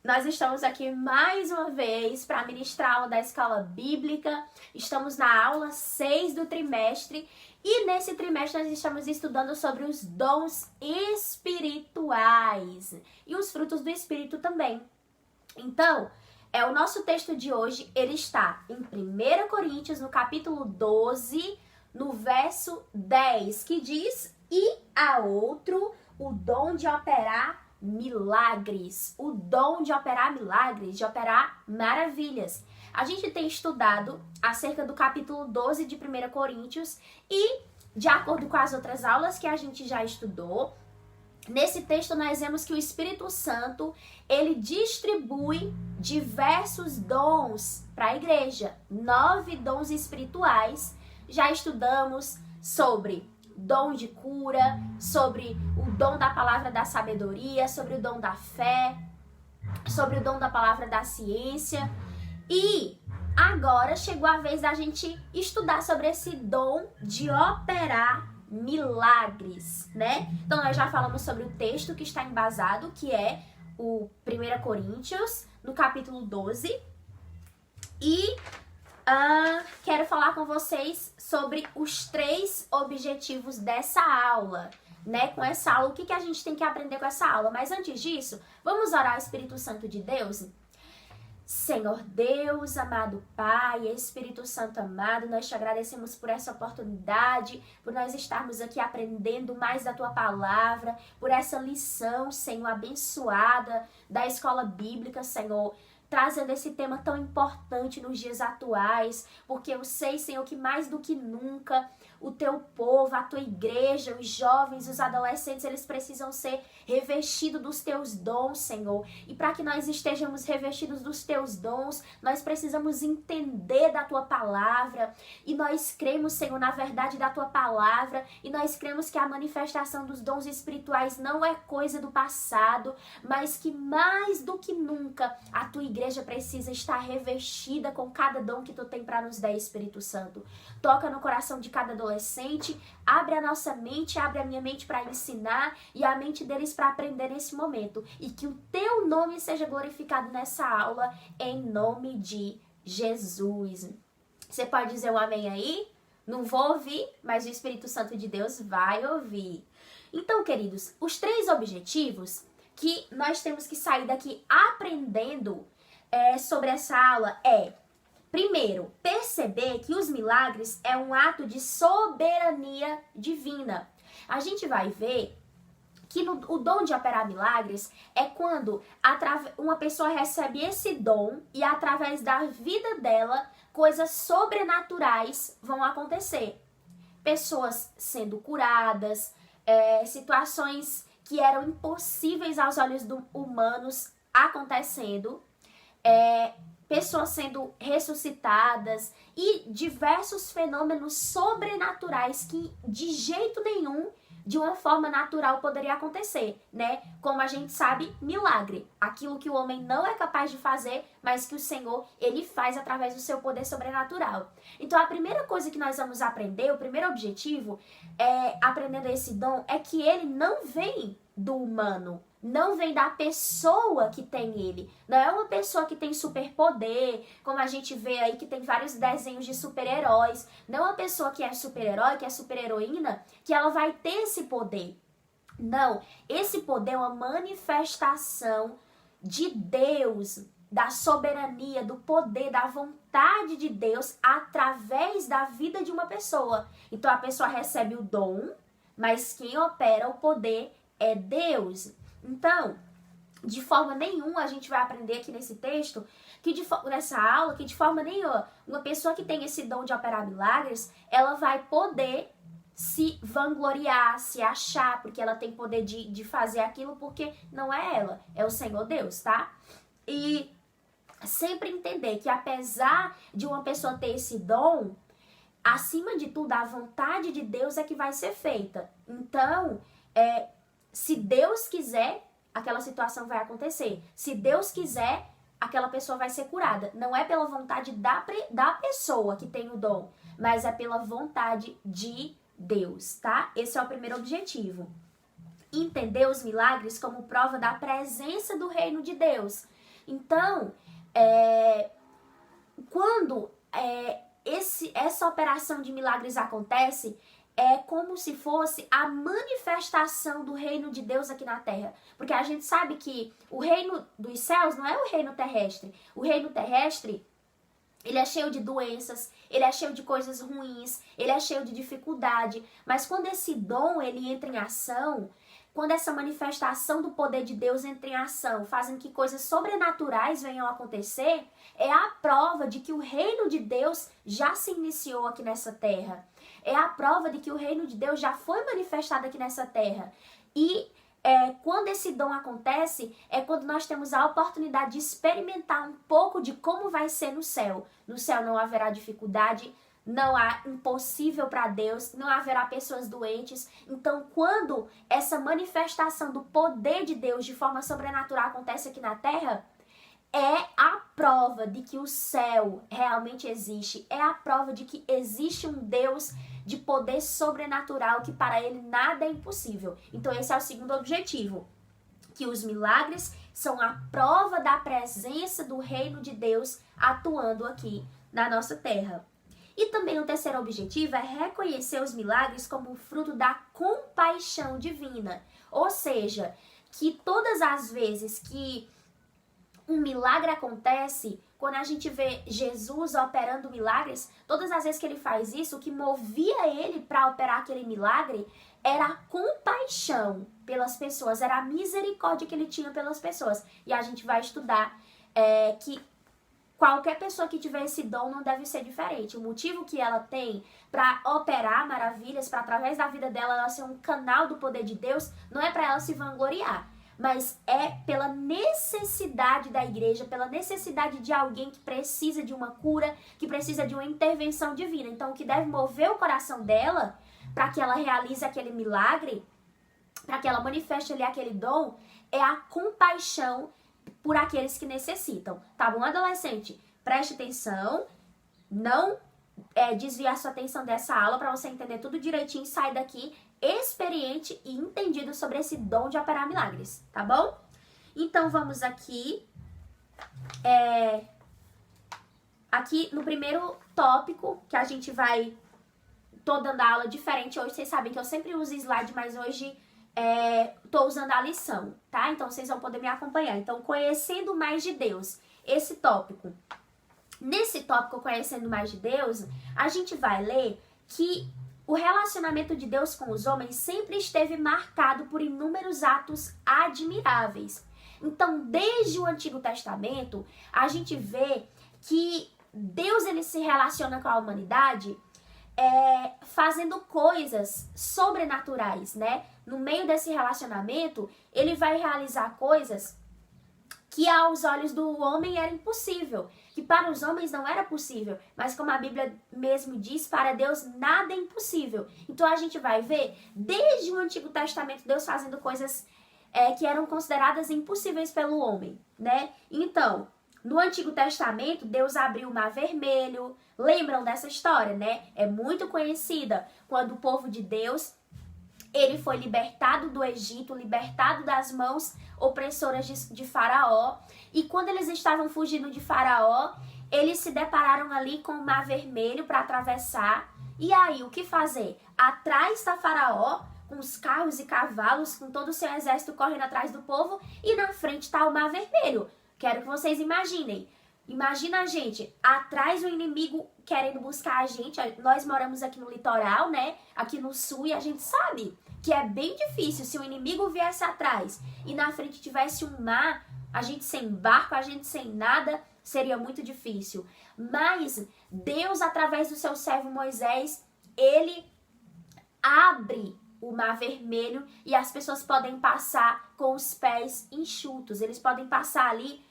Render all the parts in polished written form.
Nós estamos aqui mais uma vez para ministrar a aula da Escola Bíblica. Estamos na aula 6 do trimestre e nesse trimestre nós estamos estudando sobre os dons espirituais e os frutos do Espírito também. Então, o nosso texto de hoje, ele está em 1 Coríntios, no capítulo 12, no verso 10, que diz: "E a outro o dom de operar milagres", o dom de operar milagres, de operar maravilhas. A gente tem estudado acerca do capítulo 12 de 1 Coríntios e, de acordo com as outras aulas que a gente já estudou, nesse texto nós vemos que o Espírito Santo, ele distribui diversos dons para a igreja. 9 dons espirituais. Já estudamos sobre dom de cura, sobre o dom da palavra da sabedoria, sobre o dom da fé, sobre o dom da palavra da ciência. E agora chegou a vez da gente estudar sobre esse dom de operar milagres, né? Então nós já falamos sobre o texto que está embasado, que é o 1 Coríntios, no capítulo 12. E quero falar com vocês sobre os 3 objetivos dessa aula, né? Com essa aula, o que a gente tem que aprender com essa aula? Mas antes disso, vamos orar ao Espírito Santo de Deus? Senhor Deus, amado Pai, Espírito Santo amado, nós te agradecemos por essa oportunidade, por nós estarmos aqui aprendendo mais da Tua Palavra, por essa lição, Senhor, abençoada da Escola Bíblica, Senhor, trazendo esse tema tão importante nos dias atuais, porque eu sei, Senhor, que mais do que nunca o Teu povo, a Tua igreja, os jovens, os adolescentes, eles precisam ser revestidos dos Teus dons, Senhor. E para que nós estejamos revestidos dos Teus dons, nós precisamos entender da Tua Palavra. E nós cremos, Senhor, na verdade da Tua Palavra. E nós cremos que a manifestação dos dons espirituais não é coisa do passado, mas que mais do que nunca a Tua igreja precisa estar revestida com cada dom que Tu tem para nos dar, Espírito Santo. Toca no coração de cada adolescente, abre a nossa mente, abre a minha mente para ensinar e a mente deles para aprender nesse momento. E que o Teu nome seja glorificado nessa aula, em nome de Jesus. Você pode dizer um amém aí? Não vou ouvir, mas o Espírito Santo de Deus vai ouvir. Então, queridos, os 3 objetivos que nós temos que sair daqui aprendendo sobre essa aula primeiro, perceber que os milagres é um ato de soberania divina. A gente vai ver que o dom de operar milagres é quando uma pessoa recebe esse dom e através da vida dela, coisas sobrenaturais vão acontecer. Pessoas sendo curadas, situações que eram impossíveis aos olhos humanos acontecendo, pessoas sendo ressuscitadas e diversos fenômenos sobrenaturais que de jeito nenhum, de uma forma natural, poderia acontecer, né? Como a gente sabe, milagre. Aquilo que o homem não é capaz de fazer, mas que o Senhor, ele faz através do seu poder sobrenatural. Então, a primeira coisa que nós vamos aprender, o primeiro objetivo, aprendendo esse dom, é que ele não vem do humano, não vem da pessoa que tem ele. Não é uma pessoa que tem superpoder, como a gente vê aí que tem vários desenhos de super-heróis. Não é uma pessoa que é super-herói, que é super-heroína, que ela vai ter esse poder. Não, esse poder é uma manifestação de Deus, da soberania, do poder, da vontade de Deus através da vida de uma pessoa. Então a pessoa recebe o dom, mas quem opera o poder é Deus. Então, de forma nenhuma a gente vai aprender aqui nesse texto, nessa aula, que de forma nenhuma uma pessoa que tem esse dom de operar milagres, ela vai poder se vangloriar, se achar, porque ela tem poder de fazer aquilo, porque não é ela, é o Senhor Deus, tá? E sempre entender que apesar de uma pessoa ter esse dom, acima de tudo, a vontade de Deus é que vai ser feita. Então, se Deus quiser, aquela situação vai acontecer. Se Deus quiser, aquela pessoa vai ser curada. Não é pela vontade da pessoa que tem o dom, mas é pela vontade de Deus, tá? Esse é o primeiro objetivo. Entender os milagres como prova da presença do reino de Deus. Então, quando essa operação de milagres acontece, é como se fosse a manifestação do reino de Deus aqui na terra. Porque a gente sabe que o reino dos céus não é o reino terrestre. O reino terrestre, ele é cheio de doenças, ele é cheio de coisas ruins, ele é cheio de dificuldade. Mas quando esse dom ele entra em ação, quando essa manifestação do poder de Deus entra em ação, fazem que coisas sobrenaturais venham a acontecer, é a prova de que o reino de Deus já se iniciou aqui nessa terra. É a prova de que o reino de Deus já foi manifestado aqui nessa terra. E quando esse dom acontece, é quando nós temos a oportunidade de experimentar um pouco de como vai ser no céu. No céu não haverá dificuldade, não há impossível para Deus, não haverá pessoas doentes. Então, quando essa manifestação do poder de Deus de forma sobrenatural acontece aqui na terra, é a prova de que o céu realmente existe. É a prova de que existe um Deus de poder sobrenatural, que para ele nada é impossível. Então esse é o segundo objetivo, que os milagres são a prova da presença do reino de Deus atuando aqui na nossa terra. E também o terceiro objetivo é reconhecer os milagres como fruto da compaixão divina. Ou seja, que todas as vezes que um milagre acontece, quando a gente vê Jesus operando milagres, todas as vezes que ele faz isso, o que movia ele para operar aquele milagre era a compaixão pelas pessoas, era a misericórdia que ele tinha pelas pessoas. E a gente vai estudar que qualquer pessoa que tiver esse dom não deve ser diferente. O motivo que ela tem para operar maravilhas, para através da vida dela ela ser um canal do poder de Deus, não é para ela se vangloriar, mas é pela necessidade da igreja, pela necessidade de alguém que precisa de uma cura, que precisa de uma intervenção divina. Então, o que deve mover o coração dela para que ela realize aquele milagre, para que ela manifeste ali aquele dom, é a compaixão por aqueles que necessitam. Tá bom, adolescente? Preste atenção, não desviar sua atenção dessa aula para você entender tudo direitinho e sair daqui experiente e entendido sobre esse dom de operar milagres, tá bom? Então vamos aqui aqui no primeiro tópico que a gente vai, tô dando a aula diferente hoje, vocês sabem que eu sempre uso slide, mas hoje tô usando a lição, tá? Então vocês vão poder me acompanhar. Então, conhecendo mais de Deus, esse tópico. Nesse tópico, conhecendo mais de Deus, a gente vai ler que o relacionamento de Deus com os homens sempre esteve marcado por inúmeros atos admiráveis. Então, desde o Antigo Testamento, a gente vê que Deus ele se relaciona com a humanidade fazendo coisas sobrenaturais, né? No meio desse relacionamento, ele vai realizar coisas que aos olhos do homem era impossível, que para os homens não era possível, mas como a Bíblia mesmo diz, para Deus nada é impossível. Então a gente vai ver, desde o Antigo Testamento, Deus fazendo coisas que eram consideradas impossíveis pelo homem, né? Então, no Antigo Testamento, Deus abriu o Mar Vermelho. Lembram dessa história, né? É muito conhecida, quando o povo de Deus ele foi libertado do Egito, libertado das mãos opressoras de Faraó. E quando eles estavam fugindo de Faraó, eles se depararam ali com o Mar Vermelho para atravessar. E aí, o que fazer? Atrás está Faraó, com os carros e cavalos, com todo o seu exército correndo atrás do povo. E na frente está o Mar Vermelho. Quero que vocês imaginem. Imagina a gente, atrás o inimigo querendo buscar a gente. Nós moramos aqui no litoral, né? Aqui no sul, e a gente sabe que é bem difícil. Se o inimigo viesse atrás e na frente tivesse um mar, a gente sem barco, a gente sem nada, seria muito difícil. Mas Deus, através do seu servo Moisés, ele abre o Mar Vermelho e as pessoas podem passar com os pés enxutos. Eles podem passar ali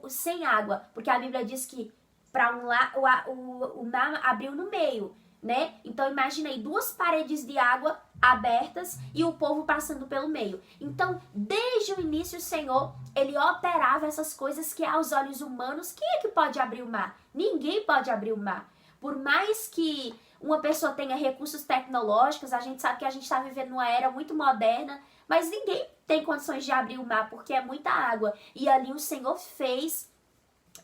sem água, porque a Bíblia diz que para o mar abriu no meio, né? Então imagina aí 2 paredes de água abertas e o povo passando pelo meio. Então, desde o início, o Senhor, ele operava essas coisas que aos olhos humanos, quem é que pode abrir o mar? Ninguém pode abrir o mar. Por mais que uma pessoa tenha recursos tecnológicos, a gente sabe que a gente está vivendo numa era muito moderna, mas ninguém tem condições de abrir o mar porque é muita água. E ali o Senhor fez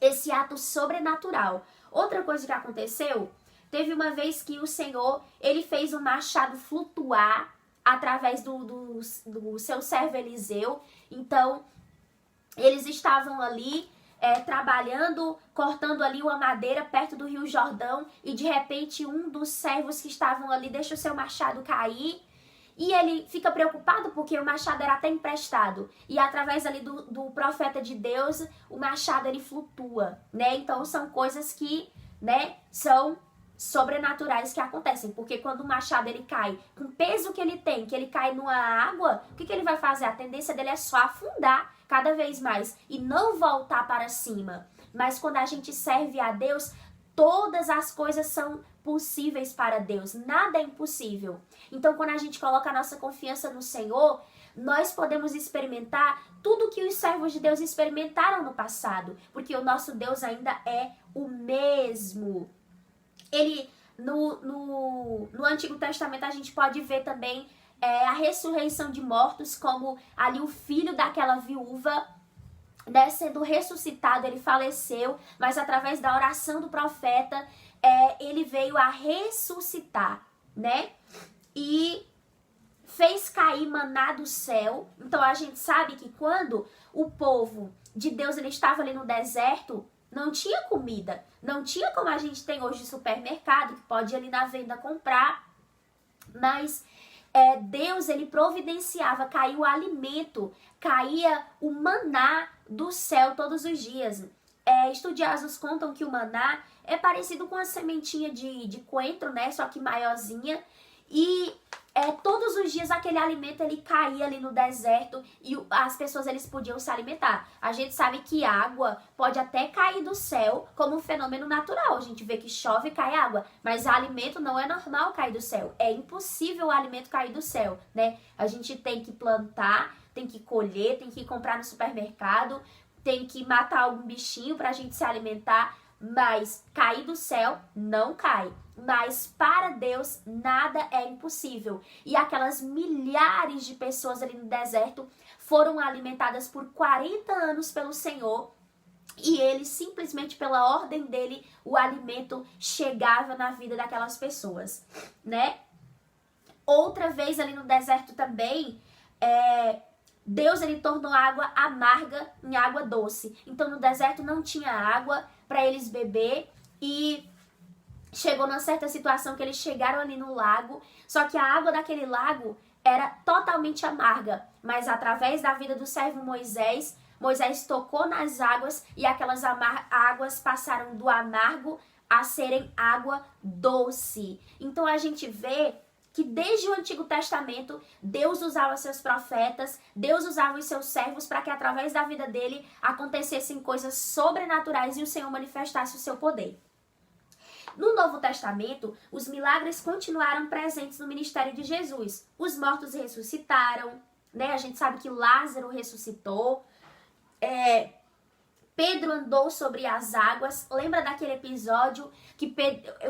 esse ato sobrenatural. Outra coisa que aconteceu, teve uma vez que o Senhor, ele fez o machado flutuar através do seu servo Eliseu. Então, eles estavam ali trabalhando, cortando ali uma madeira perto do Rio Jordão, e de repente um dos servos que estavam ali deixa o seu machado cair, e ele fica preocupado porque o machado era até emprestado, e através ali do profeta de Deus, o machado ele flutua, né? Então são coisas que, né, são sobrenaturais que acontecem, porque quando o machado ele cai com o peso que ele tem, que ele cai numa água, o que ele vai fazer? A tendência dele é só afundar cada vez mais e não voltar para cima. Mas quando a gente serve a Deus, todas as coisas são possíveis para Deus, nada é impossível. Então quando a gente coloca a nossa confiança no Senhor, nós podemos experimentar tudo que os servos de Deus experimentaram no passado, porque o nosso Deus ainda é o mesmo. Ele, no Antigo Testamento, a gente pode ver também a ressurreição de mortos, como ali o filho daquela viúva, né, sendo ressuscitado, ele faleceu, mas através da oração do profeta, ele veio a ressuscitar, né? E fez cair maná do céu. Então a gente sabe que quando o povo de Deus ele estava ali no deserto, não tinha comida, não tinha como a gente tem hoje supermercado, que pode ir ali na venda comprar, mas Deus ele providenciava, caía o alimento, caía o maná do céu todos os dias. Estudiosos contam que o maná é parecido com a sementinha de coentro, né, só que maiorzinha, e todos os dias aquele alimento ele caía ali no deserto e as pessoas eles podiam se alimentar. A gente sabe que água pode até cair do céu como um fenômeno natural. A gente vê que chove e cai água, mas alimento não é normal cair do céu. É impossível o alimento cair do céu, né? A gente tem que plantar, tem que colher, tem que comprar no supermercado, tem que matar algum bichinho pra gente se alimentar, mas cair do céu não cai. Mas para Deus nada é impossível. E aquelas milhares de pessoas ali no deserto foram alimentadas por 40 anos pelo Senhor. E ele, simplesmente pela ordem dele, o alimento chegava na vida daquelas pessoas, né? Outra vez ali no deserto também, Deus ele tornou a água amarga em água doce. Então no deserto não tinha água para eles beber e chegou numa certa situação que eles chegaram ali no lago, só que a água daquele lago era totalmente amarga, mas através da vida do servo Moisés, Moisés tocou nas águas e aquelas águas passaram do amargo a serem água doce. Então a gente vê que desde o Antigo Testamento, Deus usava seus profetas, Deus usava os seus servos para que através da vida dele acontecessem coisas sobrenaturais e o Senhor manifestasse o seu poder. No Novo Testamento, os milagres continuaram presentes no ministério de Jesus. Os mortos ressuscitaram, né? A gente sabe que Lázaro ressuscitou. Pedro andou sobre as águas. Lembra daquele episódio que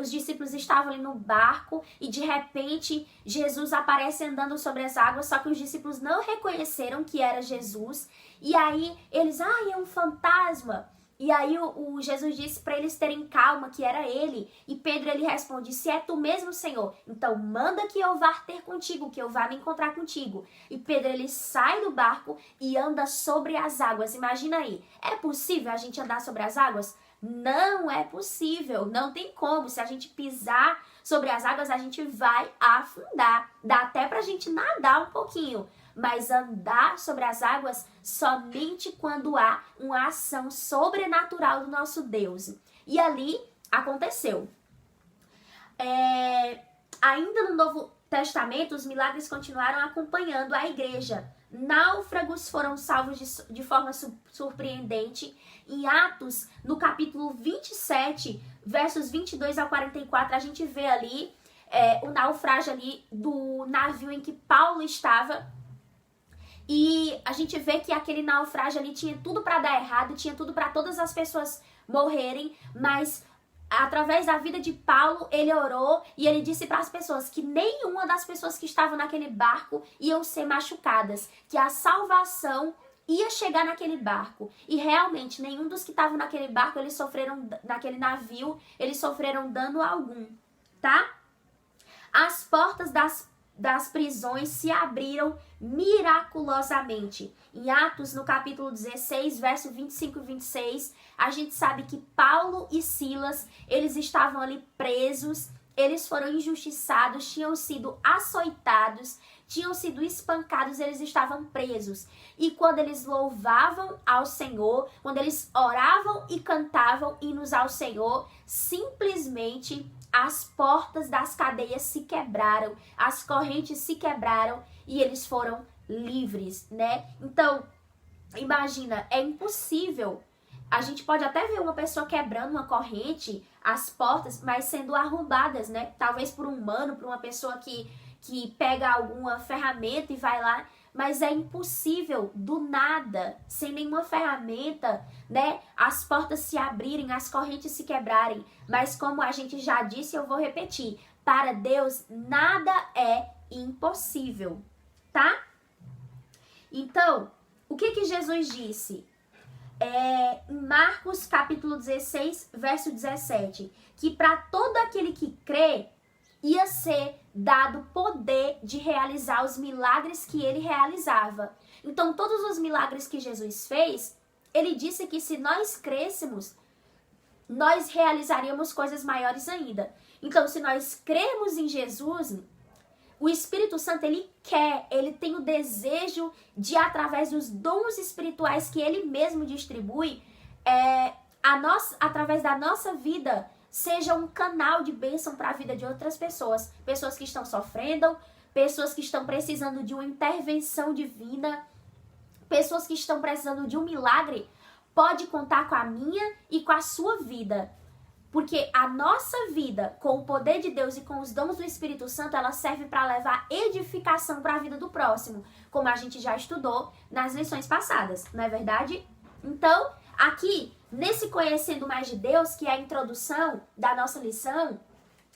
os discípulos estavam ali no barco e de repente Jesus aparece andando sobre as águas, só que os discípulos não reconheceram que era Jesus. E aí eles, é um fantasma. E aí o Jesus disse para eles terem calma, que era ele. E Pedro ele responde, se é tu mesmo, Senhor, então manda que eu vá ter contigo, que eu vá me encontrar contigo. E Pedro ele sai do barco e anda sobre as águas. Imagina aí, é possível a gente andar sobre as águas? Não é possível, não tem como. Se a gente pisar sobre as águas, a gente vai afundar. Dá até pra gente nadar um pouquinho. Mas andar sobre as águas somente quando há uma ação sobrenatural do nosso Deus. E ali aconteceu. Ainda no Novo Testamento, os milagres continuaram acompanhando a igreja. Náufragos foram salvos de forma surpreendente. Em Atos, no capítulo 27, versos 22 a 44, a gente vê ali o naufrágio ali do navio em que Paulo estava. E a gente vê que aquele naufrágio ali tinha tudo para dar errado, tinha tudo para todas as pessoas morrerem, mas através da vida de Paulo, ele orou e ele disse para as pessoas que nenhuma das pessoas que estavam naquele barco iam ser machucadas, que a salvação ia chegar naquele barco. E realmente, nenhum dos que estavam naquele barco, eles sofreram, naquele navio, eles sofreram dano algum, tá? As portas das prisões se abriram miraculosamente. Em Atos, no capítulo 16, verso 25 e 26, a gente sabe que Paulo e Silas, eles estavam ali presos, eles foram injustiçados, tinham sido açoitados, tinham sido espancados, eles estavam presos. E quando eles louvavam ao Senhor, quando eles oravam e cantavam hinos ao Senhor, simplesmente as portas das cadeias se quebraram, as correntes se quebraram e eles foram livres, né? Então, imagina, é impossível. A gente pode até ver uma pessoa quebrando uma corrente, as portas, mas sendo arrombadas, né? Talvez por um humano, por uma pessoa que pega alguma ferramenta e vai lá, mas é impossível, do nada, sem nenhuma ferramenta, né? As portas se abrirem, as correntes se quebrarem. Mas como a gente já disse, eu vou repetir, para Deus nada é impossível, tá? Então, o que Jesus disse? Em Marcos capítulo 16, verso 17, que para todo aquele que crê, ia ser dado poder de realizar os milagres que ele realizava. Então, todos os milagres que Jesus fez, ele disse que se nós crêssemos, nós realizaríamos coisas maiores ainda. Então, se nós crermos em Jesus, o Espírito Santo, ele tem o desejo de, através dos dons espirituais que ele mesmo distribui, através da nossa vida, seja um canal de bênção para a vida de outras pessoas. Pessoas que estão sofrendo, pessoas que estão precisando de uma intervenção divina, pessoas que estão precisando de um milagre. Pode contar com a minha e com a sua vida. Porque a nossa vida, com o poder de Deus e com os dons do Espírito Santo, ela serve para levar edificação para a vida do próximo, como a gente já estudou nas lições passadas, não é verdade? Então, aqui, nesse Conhecendo Mais de Deus, que é a introdução da nossa lição,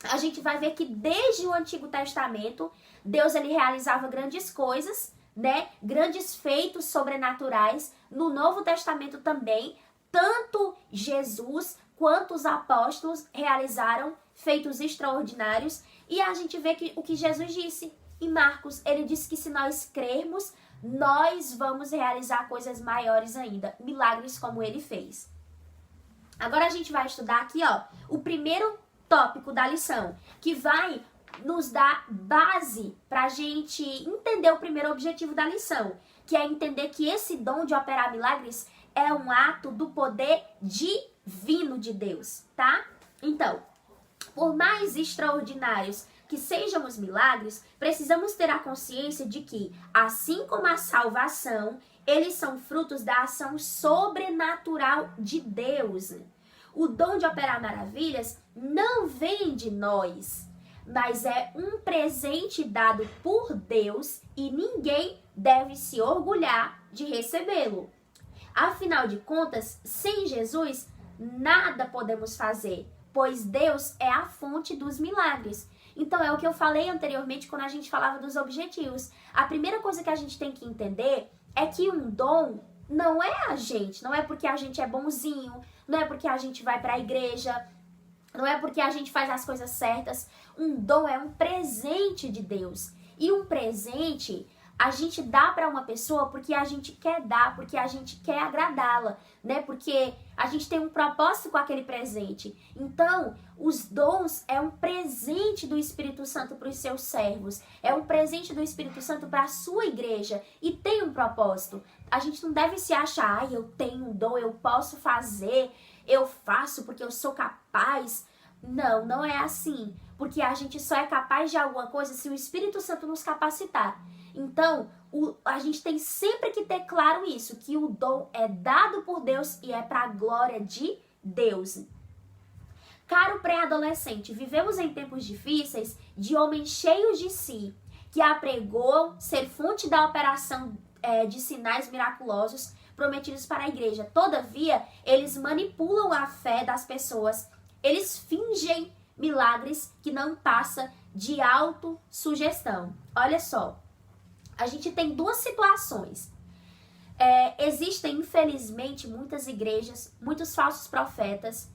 a gente vai ver que desde o Antigo Testamento, Deus ele realizava grandes coisas, né? Grandes feitos sobrenaturais. No Novo Testamento também, tanto Jesus quanto os apóstolos realizaram feitos extraordinários. E a gente vê que o que Jesus disse em Marcos, ele disse que se nós crermos, nós vamos realizar coisas maiores ainda, milagres como ele fez. Agora a gente vai estudar aqui, ó, o primeiro tópico da lição, que vai nos dar base para a gente entender o primeiro objetivo da lição, que é entender que esse dom de operar milagres é um ato do poder divino de Deus, tá? Então, por mais extraordinários que sejam os milagres, precisamos ter a consciência de que, assim como a salvação, eles são frutos da ação sobrenatural de Deus. O dom de operar maravilhas não vem de nós, mas é um presente dado por Deus e ninguém deve se orgulhar de recebê-lo. Afinal de contas, sem Jesus, nada podemos fazer, pois Deus é a fonte dos milagres. Então, é o que eu falei anteriormente quando a gente falava dos objetivos. A primeira coisa que a gente tem que entender é que um dom não é a gente, não é porque a gente é bonzinho, não é porque a gente vai para a igreja, não é porque a gente faz as coisas certas. Um dom é um presente de Deus. E um presente a gente dá para uma pessoa porque a gente quer dar, porque a gente quer agradá-la, né? Porque a gente tem um propósito com aquele presente. Então, os dons é um presente do Espírito Santo para os seus servos. É um presente do Espírito Santo para a sua igreja. E tem um propósito. A gente não deve se achar, eu tenho um dom, eu posso fazer, eu faço porque eu sou capaz. Não, não é assim. Porque a gente só é capaz de alguma coisa se o Espírito Santo nos capacitar. Então, a gente tem sempre que ter claro isso, que o dom é dado por Deus e é para a glória de Deus. Caro pré-adolescente, vivemos em tempos difíceis de homens cheios de si, que apregou ser fonte da operação de sinais miraculosos prometidos para a igreja. Todavia, eles manipulam a fé das pessoas eles fingem milagres que não passa de autossugestão. Olha só, a gente tem duas situações. Existem, infelizmente, muitas igrejas, muitos falsos profetas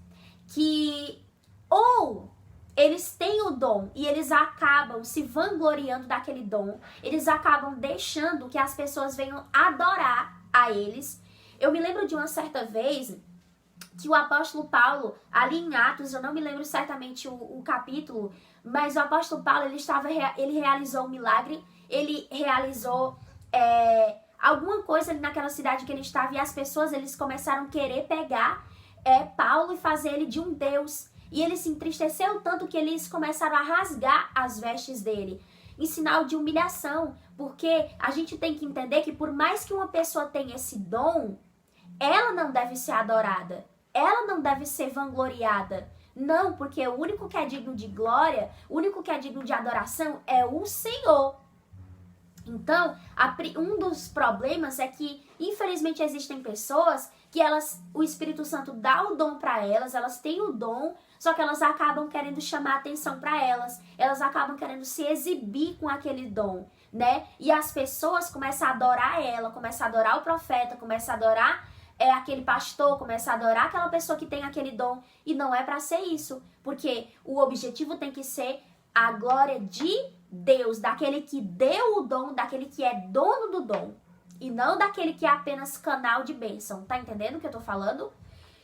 que ou eles têm o dom e eles acabam se vangloriando daquele dom, eles acabam deixando que as pessoas venham adorar a eles. Eu me lembro de uma certa vez que o apóstolo Paulo, ali em Atos, eu não me lembro certamente o capítulo, mas o apóstolo Paulo, ele realizou um milagre, ele realizou alguma coisa ali naquela cidade que ele estava, e as pessoas, eles começaram a querer pegar Paulo e fazer ele de um deus. E ele se entristeceu tanto que eles começaram a rasgar as vestes dele, em sinal de humilhação, porque a gente tem que entender que por mais que uma pessoa tenha esse dom, ela não deve ser adorada, ela não deve ser vangloriada. Não, porque o único que é digno de glória, o único que é digno de adoração é o Senhor. Então, um dos problemas é que, infelizmente, existem pessoas que o Espírito Santo dá o dom para elas têm o dom, só que elas acabam querendo chamar atenção para elas acabam querendo se exibir com aquele dom, né? E as pessoas começam a adorar ela, começam a adorar o profeta, começam a adorar aquele pastor, começam a adorar aquela pessoa que tem aquele dom, e não é para ser isso, porque o objetivo tem que ser a glória de Deus, daquele que deu o dom, daquele que é dono do dom, e não daquele que é apenas canal de bênção. Tá entendendo o que eu tô falando?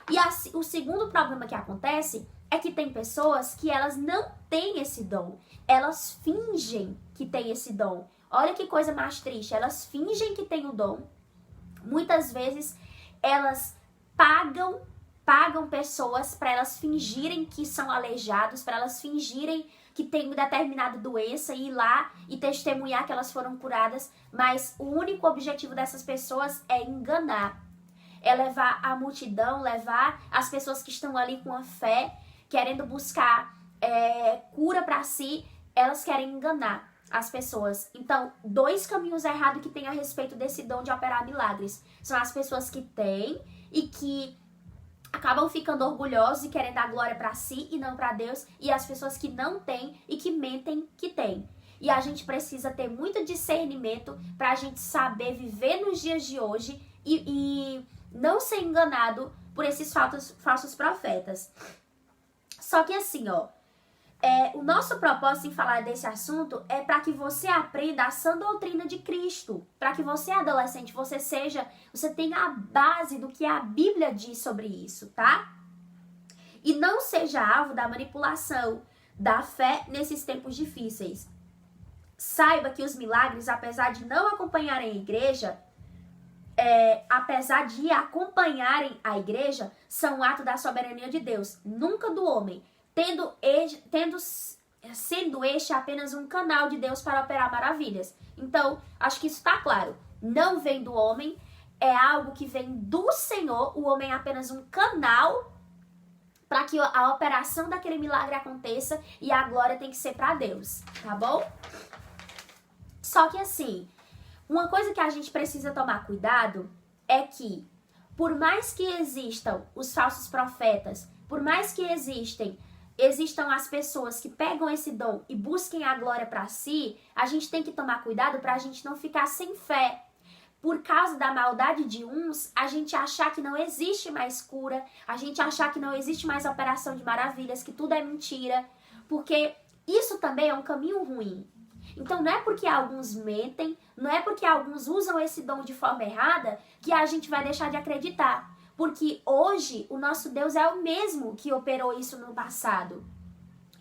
E o segundo problema que acontece é que tem pessoas que elas não têm esse dom. Elas fingem que têm esse dom. Olha que coisa mais triste. Elas fingem que têm o dom. Muitas vezes elas pagam pessoas para elas fingirem que são aleijados, para elas fingirem que tem uma determinada doença e ir lá e testemunhar que elas foram curadas, mas o único objetivo dessas pessoas é enganar, é levar a multidão, levar as pessoas que estão ali com a fé, querendo buscar cura para si, elas querem enganar as pessoas. Então, dois caminhos errados que tem a respeito desse dom de operar milagres. São as pessoas que têm e que acabam ficando orgulhosos e querem dar glória para si e não para Deus, e as pessoas que não têm e que mentem que têm. E a gente precisa ter muito discernimento para a gente saber viver nos dias de hoje e não ser enganado por esses falsos profetas. Só que assim, o nosso propósito em falar desse assunto é para que você aprenda a sã doutrina de Cristo. Para que você, adolescente, você tenha a base do que a Bíblia diz sobre isso, tá? E não seja alvo da manipulação da fé nesses tempos difíceis. Saiba que os milagres, apesar de não acompanharem a igreja, apesar de acompanharem a igreja, são um ato da soberania de Deus, nunca do homem. Sendo este apenas um canal de Deus para operar maravilhas. Então, acho que isso está claro. Não vem do homem, é algo que vem do Senhor. O homem é apenas um canal para que a operação daquele milagre aconteça, e a glória tem que ser para Deus, tá bom? Só que assim, uma coisa que a gente precisa tomar cuidado é que, por mais que existam os falsos profetas, por mais que existam as pessoas que pegam esse dom e busquem a glória para si, a gente tem que tomar cuidado para a gente não ficar sem fé. Por causa da maldade de uns, a gente achar que não existe mais cura, a gente achar que não existe mais operação de maravilhas, que tudo é mentira, porque isso também é um caminho ruim. Então não é porque alguns mentem, não é porque alguns usam esse dom de forma errada que a gente vai deixar de acreditar. Porque hoje o nosso Deus é o mesmo que operou isso no passado.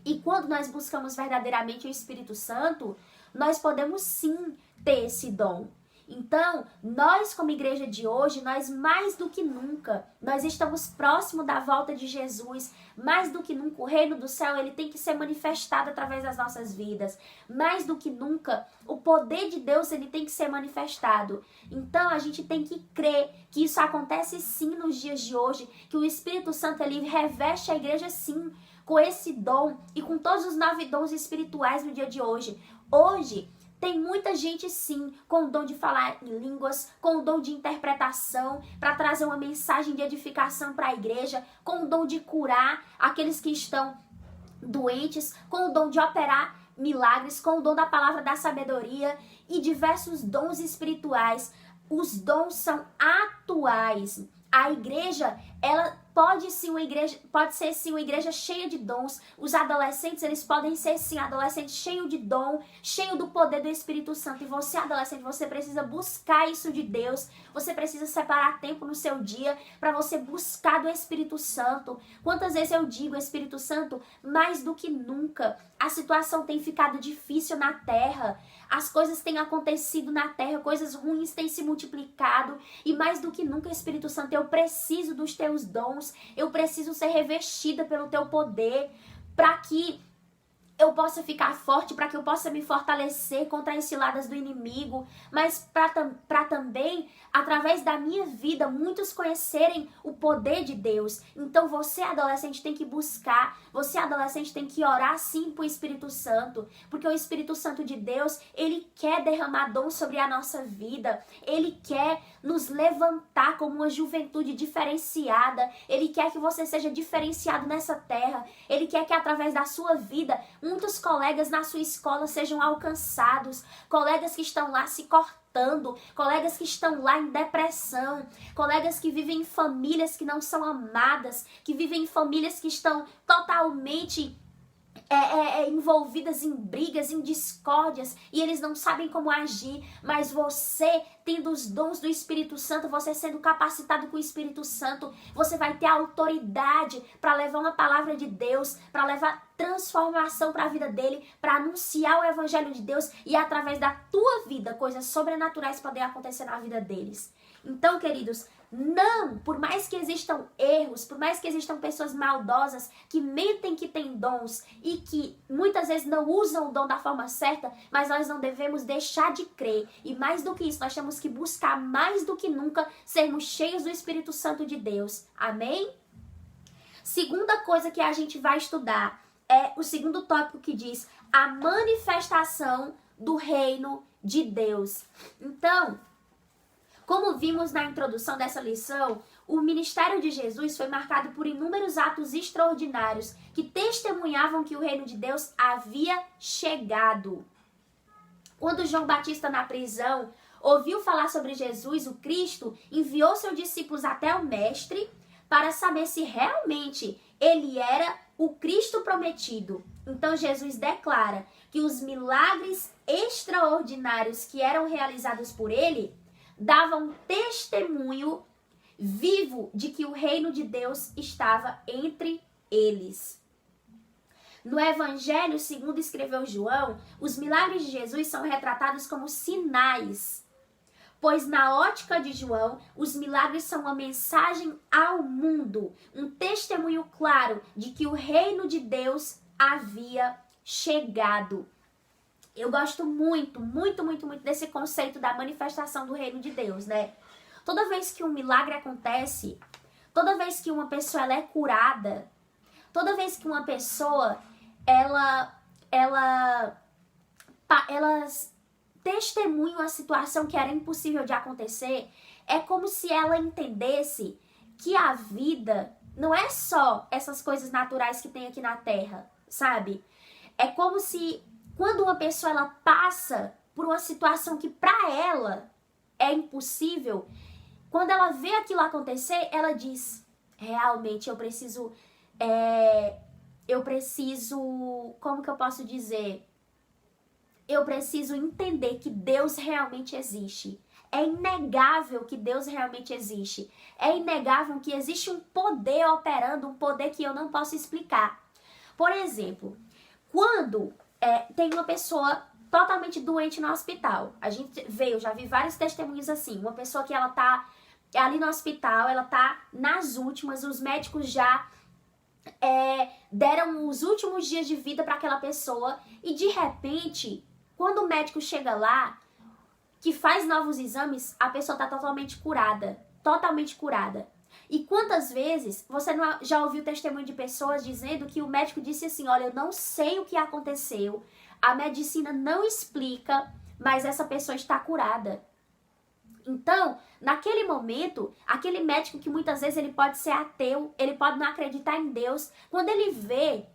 E quando nós buscamos verdadeiramente o Espírito Santo, nós podemos sim ter esse dom. Então, nós como igreja de hoje, nós mais do que nunca, nós estamos próximo da volta de Jesus. Mais do que nunca, o reino do céu, ele tem que ser manifestado através das nossas vidas. Mais do que nunca, o poder de Deus, ele tem que ser manifestado. Então, a gente tem que crer que isso acontece sim nos dias de hoje, que o Espírito Santo, ele reveste a igreja sim, com esse dom e com todos os 9 dons espirituais no dia de hoje. Hoje, Tem muita gente, sim, com o dom de falar em línguas, com o dom de interpretação, para trazer uma mensagem de edificação para a igreja, com o dom de curar aqueles que estão doentes, com o dom de operar milagres, com o dom da palavra da sabedoria e diversos dons espirituais. Os dons são atuais. A igreja, ela pode ser sim uma igreja cheia de dons. Os adolescentes, eles podem ser sim adolescentes cheios de dom, cheio do poder do Espírito Santo. E você, adolescente, você precisa buscar isso de Deus. Você precisa separar tempo no seu dia para você buscar do Espírito Santo. Quantas vezes eu digo, Espírito Santo, mais do que nunca, a situação tem ficado difícil na terra. As coisas têm acontecido na terra, coisas ruins têm se multiplicado. E mais do que nunca, Espírito Santo, eu preciso dos teus dons. Eu preciso ser revestida pelo teu poder para que eu possa ficar forte, para que eu possa me fortalecer contra as ciladas do inimigo, mas para também, através da minha vida, muitos conhecerem o poder de Deus. Então você, adolescente, tem que buscar, você, adolescente, tem que orar sim para o Espírito Santo, porque o Espírito Santo de Deus, ele quer derramar dom sobre a nossa vida, ele quer nos levantar como uma juventude diferenciada, ele quer que você seja diferenciado nessa terra, ele quer que através da sua vida, muitos colegas na sua escola sejam alcançados, colegas que estão lá se cortando, colegas que estão lá em depressão, colegas que vivem em famílias que não são amadas, que vivem em famílias que estão totalmente envolvidas em brigas, em discórdias, e eles não sabem como agir, mas você, tendo os dons do Espírito Santo, você sendo capacitado com o Espírito Santo, você vai ter autoridade para levar uma palavra de Deus, para levar transformação para a vida dele, para anunciar o Evangelho de Deus, e através da tua vida, coisas sobrenaturais podem acontecer na vida deles. Então, queridos, não, por mais que existam erros, por mais que existam pessoas maldosas que mentem que têm dons e que muitas vezes não usam o dom da forma certa, mas nós não devemos deixar de crer. E mais do que isso, nós temos que buscar mais do que nunca sermos cheios do Espírito Santo de Deus. Amém? Segunda coisa que a gente vai estudar é o segundo tópico que diz a manifestação do reino de Deus. Então, como vimos na introdução dessa lição, o ministério de Jesus foi marcado por inúmeros atos extraordinários que testemunhavam que o reino de Deus havia chegado. Quando João Batista, na prisão, ouviu falar sobre Jesus, o Cristo, enviou seus discípulos até o Mestre para saber se realmente ele era o Cristo prometido. Então Jesus declara que os milagres extraordinários que eram realizados por ele davam testemunho vivo de que o reino de Deus estava entre eles. No Evangelho, segundo escreveu João, os milagres de Jesus são retratados como sinais, pois na ótica de João, os milagres são uma mensagem ao mundo, um testemunho claro de que o reino de Deus havia chegado. Eu gosto muito desse conceito da manifestação do reino de Deus, né? Toda vez que um milagre acontece, toda vez que uma pessoa ela é curada, toda vez que uma pessoa ela testemunha uma situação que era impossível de acontecer, é como se ela entendesse que a vida não é só essas coisas naturais que tem aqui na Terra, sabe? É como se quando uma pessoa ela passa por uma situação que para ela é impossível, quando ela vê aquilo acontecer, ela diz, realmente eu preciso, como que eu posso dizer? Eu preciso entender que Deus realmente existe. É inegável que Deus realmente existe. É inegável que existe um poder operando, um poder que eu não posso explicar. Por exemplo, quando tem uma pessoa totalmente doente no hospital. Eu já vi vários testemunhos assim. Uma pessoa que ela tá ali no hospital, ela tá nas últimas, os médicos já deram os últimos dias de vida para aquela pessoa e de repente, quando o médico chega lá, que faz novos exames, a pessoa tá totalmente curada. Totalmente curada. E quantas vezes você já ouviu testemunho de pessoas dizendo que o médico disse assim, olha, eu não sei o que aconteceu, a medicina não explica, mas essa pessoa está curada. Então, naquele momento, aquele médico que muitas vezes ele pode ser ateu, ele pode não acreditar em Deus, quando ele vê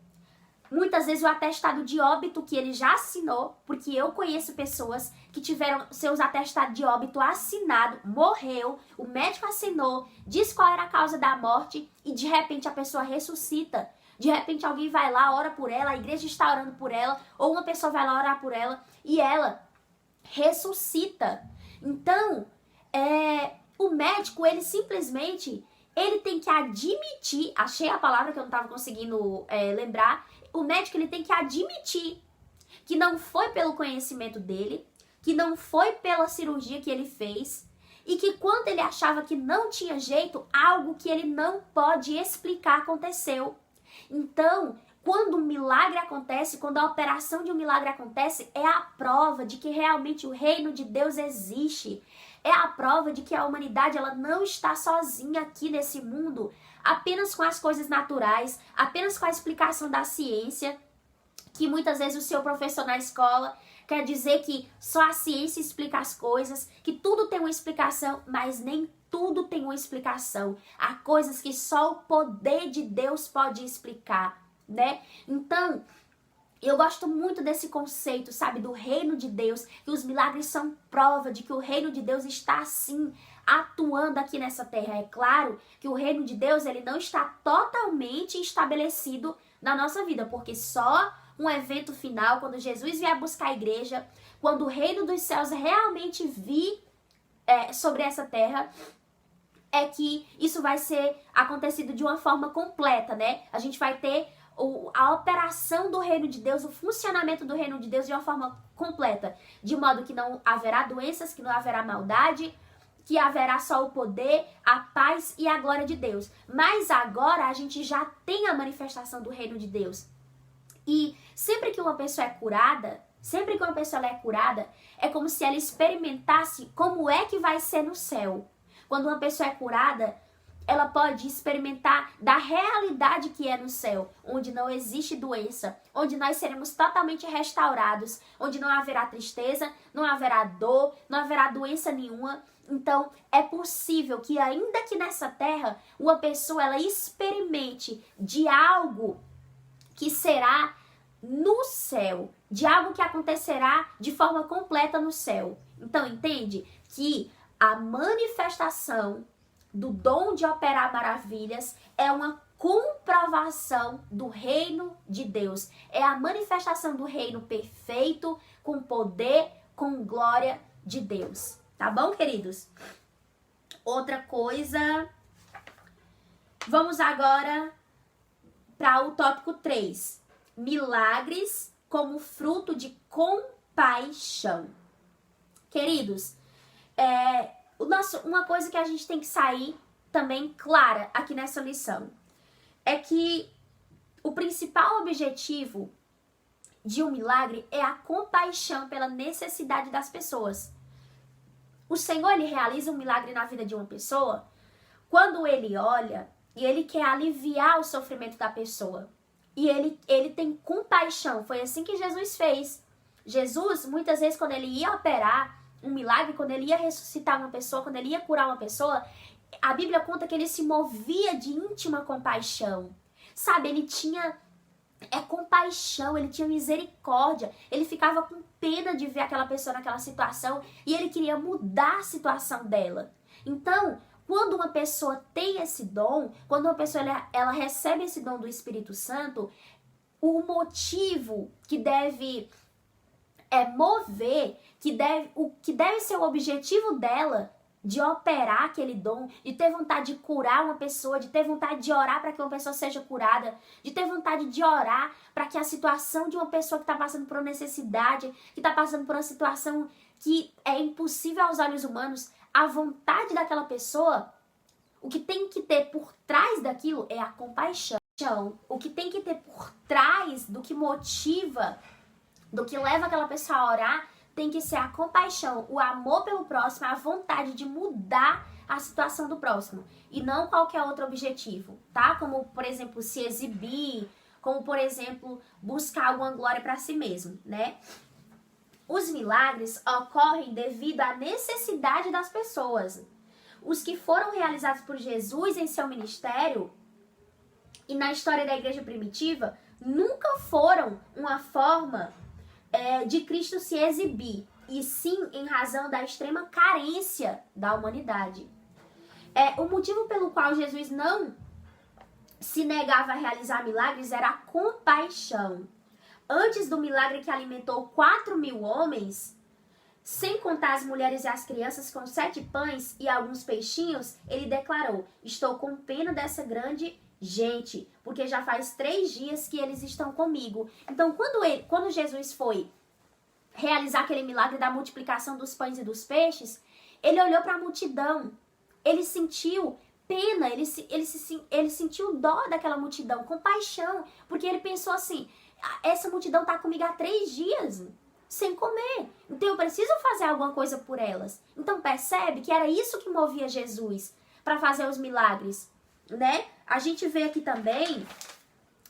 muitas vezes o atestado de óbito que ele já assinou, porque eu conheço pessoas que tiveram seus atestados de óbito assinado, morreu, o médico assinou, diz qual era a causa da morte e de repente a pessoa ressuscita. De repente alguém vai lá, ora por ela, a igreja está orando por ela, ou uma pessoa vai lá orar por ela e ela ressuscita. Então, o médico, ele simplesmente, ele tem que admitir, achei a palavra que eu não estava conseguindo lembrar, o médico ele tem que admitir que não foi pelo conhecimento dele, que não foi pela cirurgia que ele fez, e que quando ele achava que não tinha jeito, algo que ele não pode explicar aconteceu. Então, quando um milagre acontece, quando a operação de um milagre acontece, é a prova de que realmente o reino de Deus existe. É a prova de que a humanidade ela não está sozinha aqui nesse mundo, apenas com as coisas naturais, apenas com a explicação da ciência, que muitas vezes o seu professor na escola quer dizer que só a ciência explica as coisas, que tudo tem uma explicação, mas nem tudo tem uma explicação. Há coisas que só o poder de Deus pode explicar, né? Então, eu gosto muito desse conceito, sabe, do reino de Deus, que os milagres são prova de que o reino de Deus está, sim, atuando aqui nessa terra. É claro que o reino de Deus, ele não está totalmente estabelecido na nossa vida, porque só um evento final, quando Jesus vier buscar a igreja, quando o reino dos céus realmente vir sobre essa terra, é que isso vai ser acontecido de uma forma completa, né? A gente vai ter a operação do reino de Deus, o funcionamento do reino de Deus de uma forma completa, de modo que não haverá doenças, que não haverá maldade, que haverá só o poder, a paz e a glória de Deus. Mas agora a gente já tem a manifestação do reino de Deus. E sempre que uma pessoa é curada, é como se ela experimentasse como é que vai ser no céu. Quando uma pessoa é curada, ela pode experimentar da realidade que é no céu, onde não existe doença, onde nós seremos totalmente restaurados, onde não haverá tristeza, não haverá dor, não haverá doença nenhuma. Então, é possível que ainda que nessa terra, uma pessoa ela experimente de algo que será no céu, de algo que acontecerá de forma completa no céu. Então, entende que a manifestação do dom de operar maravilhas é uma comprovação do reino de Deus. É a manifestação do reino perfeito, com poder, com glória de Deus. Tá bom, queridos? Outra coisa. Vamos agora para o tópico 3. Milagres como fruto de compaixão. Queridos, uma coisa que a gente tem que sair também clara aqui nessa lição é que o principal objetivo de um milagre é a compaixão pela necessidade das pessoas. O Senhor, ele realiza um milagre na vida de uma pessoa quando ele olha e ele quer aliviar o sofrimento da pessoa. E ele tem compaixão. Foi assim que Jesus fez. Jesus, muitas vezes, quando ele ia operar um milagre, quando ele ia ressuscitar uma pessoa, quando ele ia curar uma pessoa, a Bíblia conta que ele se movia de íntima compaixão. Sabe, ele tinha compaixão, ele tinha misericórdia, ele ficava com pena de ver aquela pessoa naquela situação e ele queria mudar a situação dela. Então, quando uma pessoa tem esse dom, quando uma pessoa ela recebe esse dom do Espírito Santo, o motivo que deve mover, o que deve ser o objetivo dela de operar aquele dom, de ter vontade de curar uma pessoa, de ter vontade de orar para que uma pessoa seja curada, de ter vontade de orar para que a situação de uma pessoa que está passando por uma necessidade, que está passando por uma situação que é impossível aos olhos humanos, a vontade daquela pessoa, o que tem que ter por trás daquilo é a compaixão. O que tem que ter por trás do que motiva, do que leva aquela pessoa a orar, tem que ser a compaixão, o amor pelo próximo, a vontade de mudar a situação do próximo. E não qualquer outro objetivo, tá? Como, por exemplo, se exibir, como, por exemplo, buscar alguma glória para si mesmo, né? Os milagres ocorrem devido à necessidade das pessoas. Os que foram realizados por Jesus em seu ministério e na história da igreja primitiva nunca foram uma forma de Cristo se exibir, e sim em razão da extrema carência da humanidade. O motivo pelo qual Jesus não se negava a realizar milagres era a compaixão. Antes do milagre que alimentou 4.000 homens, sem contar as mulheres e as crianças com 7 pães e alguns peixinhos, ele declarou: estou com pena dessa grande gente, porque já faz 3 dias que eles estão comigo. Então, quando Jesus foi realizar aquele milagre da multiplicação dos pães e dos peixes, ele olhou para a multidão, ele sentiu pena, ele sentiu dó daquela multidão, compaixão, porque ele pensou assim: essa multidão está comigo há 3 dias sem comer, então eu preciso fazer alguma coisa por elas. Então percebe que era isso que movia Jesus para fazer os milagres, né? A gente vê aqui também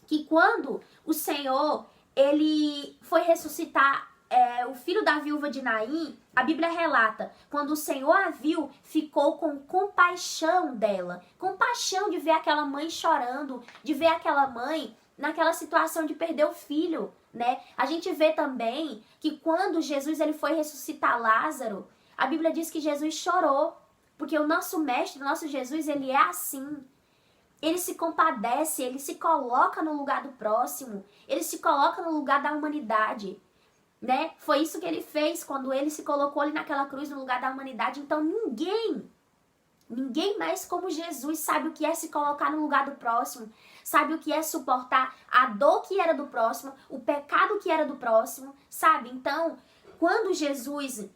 que quando o Senhor ele foi ressuscitar o filho da viúva de Naim, a Bíblia relata, quando o Senhor a viu, ficou com compaixão dela. Compaixão de ver aquela mãe chorando, de ver aquela mãe naquela situação de perder o filho, né? A gente vê também que quando Jesus ele foi ressuscitar Lázaro, a Bíblia diz que Jesus chorou, porque o nosso mestre, o nosso Jesus, ele é assim. Ele se compadece, ele se coloca no lugar do próximo, ele se coloca no lugar da humanidade, né? Foi isso que ele fez quando ele se colocou ali naquela cruz no lugar da humanidade. Então ninguém mais como Jesus sabe o que é se colocar no lugar do próximo, sabe o que é suportar a dor que era do próximo, o pecado que era do próximo, sabe? Então, quando Jesus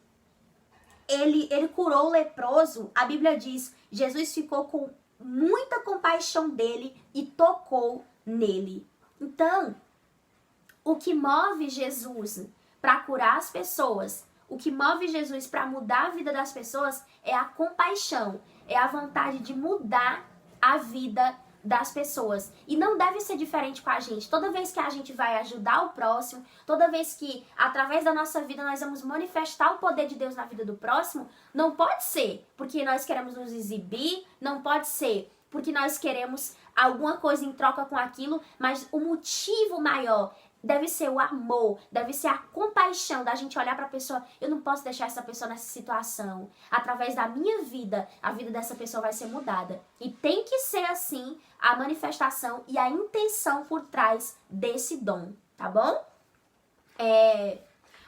ele curou o leproso, a Bíblia diz, Jesus ficou com muita compaixão dele e tocou nele. Então, o que move Jesus para curar as pessoas, o que move Jesus para mudar a vida das pessoas é a compaixão, é a vontade de mudar a vida das pessoas. E não deve ser diferente com a gente. Toda vez que a gente vai ajudar o próximo, toda vez que através da nossa vida nós vamos manifestar o poder de Deus na vida do próximo, não pode ser porque nós queremos nos exibir, não pode ser porque nós queremos alguma coisa em troca com aquilo, mas o motivo maior deve ser o amor, deve ser a compaixão da gente olhar para a pessoa. Eu não posso deixar essa pessoa nessa situação. Através da minha vida, a vida dessa pessoa vai ser mudada. E tem que ser assim a manifestação e a intenção por trás desse dom, tá bom?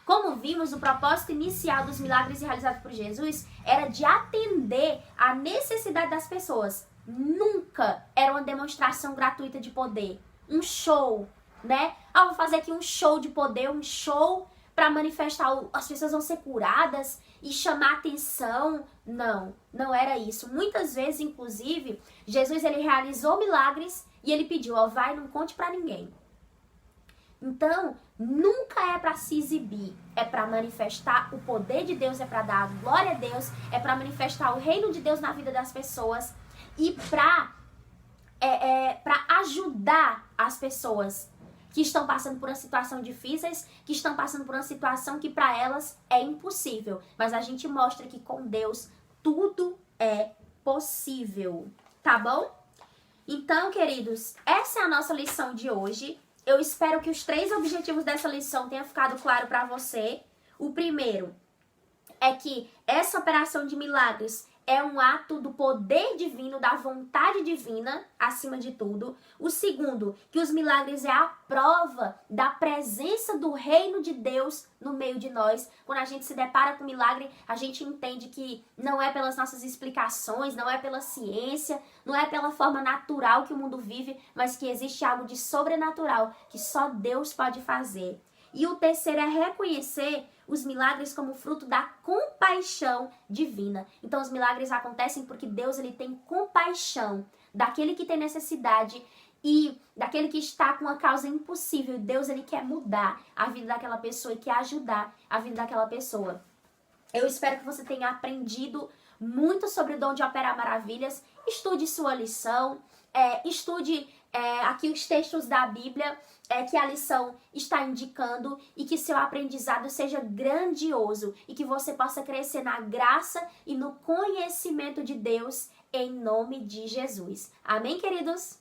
Como vimos, o propósito inicial dos milagres realizados por Jesus era de atender à necessidade das pessoas. Nunca era uma demonstração gratuita de poder, um show, né? Vou fazer aqui um show de poder, um show para manifestar, as pessoas vão ser curadas e chamar atenção. Não era isso. Muitas vezes, inclusive, Jesus ele realizou milagres e ele pediu, vai, não conte para ninguém. Então, nunca é para se exibir, é para manifestar o poder de Deus, é para dar a glória a Deus, é para manifestar o reino de Deus na vida das pessoas e para ajudar as pessoas que estão passando por uma situação difíceis, que estão passando por uma situação que para elas é impossível. Mas a gente mostra que com Deus tudo é possível, tá bom? Então, queridos, essa é a nossa lição de hoje. Eu espero que os 3 objetivos dessa lição tenham ficado claro para você. O primeiro é que essa operação de milagres é um ato do poder divino, da vontade divina, acima de tudo. O segundo, que os milagres é a prova da presença do reino de Deus no meio de nós. Quando a gente se depara com milagre, a gente entende que não é pelas nossas explicações, não é pela ciência, não é pela forma natural que o mundo vive, mas que existe algo de sobrenatural que só Deus pode fazer. E o terceiro é reconhecer os milagres como fruto da compaixão divina. Então, os milagres acontecem porque Deus ele tem compaixão daquele que tem necessidade e daquele que está com uma causa impossível. Deus ele quer mudar a vida daquela pessoa e quer ajudar a vida daquela pessoa. Eu espero que você tenha aprendido muito sobre o dom de operar maravilhas. Estude sua lição, estude aqui os textos da Bíblia que a lição está indicando e que seu aprendizado seja grandioso e que você possa crescer na graça e no conhecimento de Deus em nome de Jesus. Amém, queridos?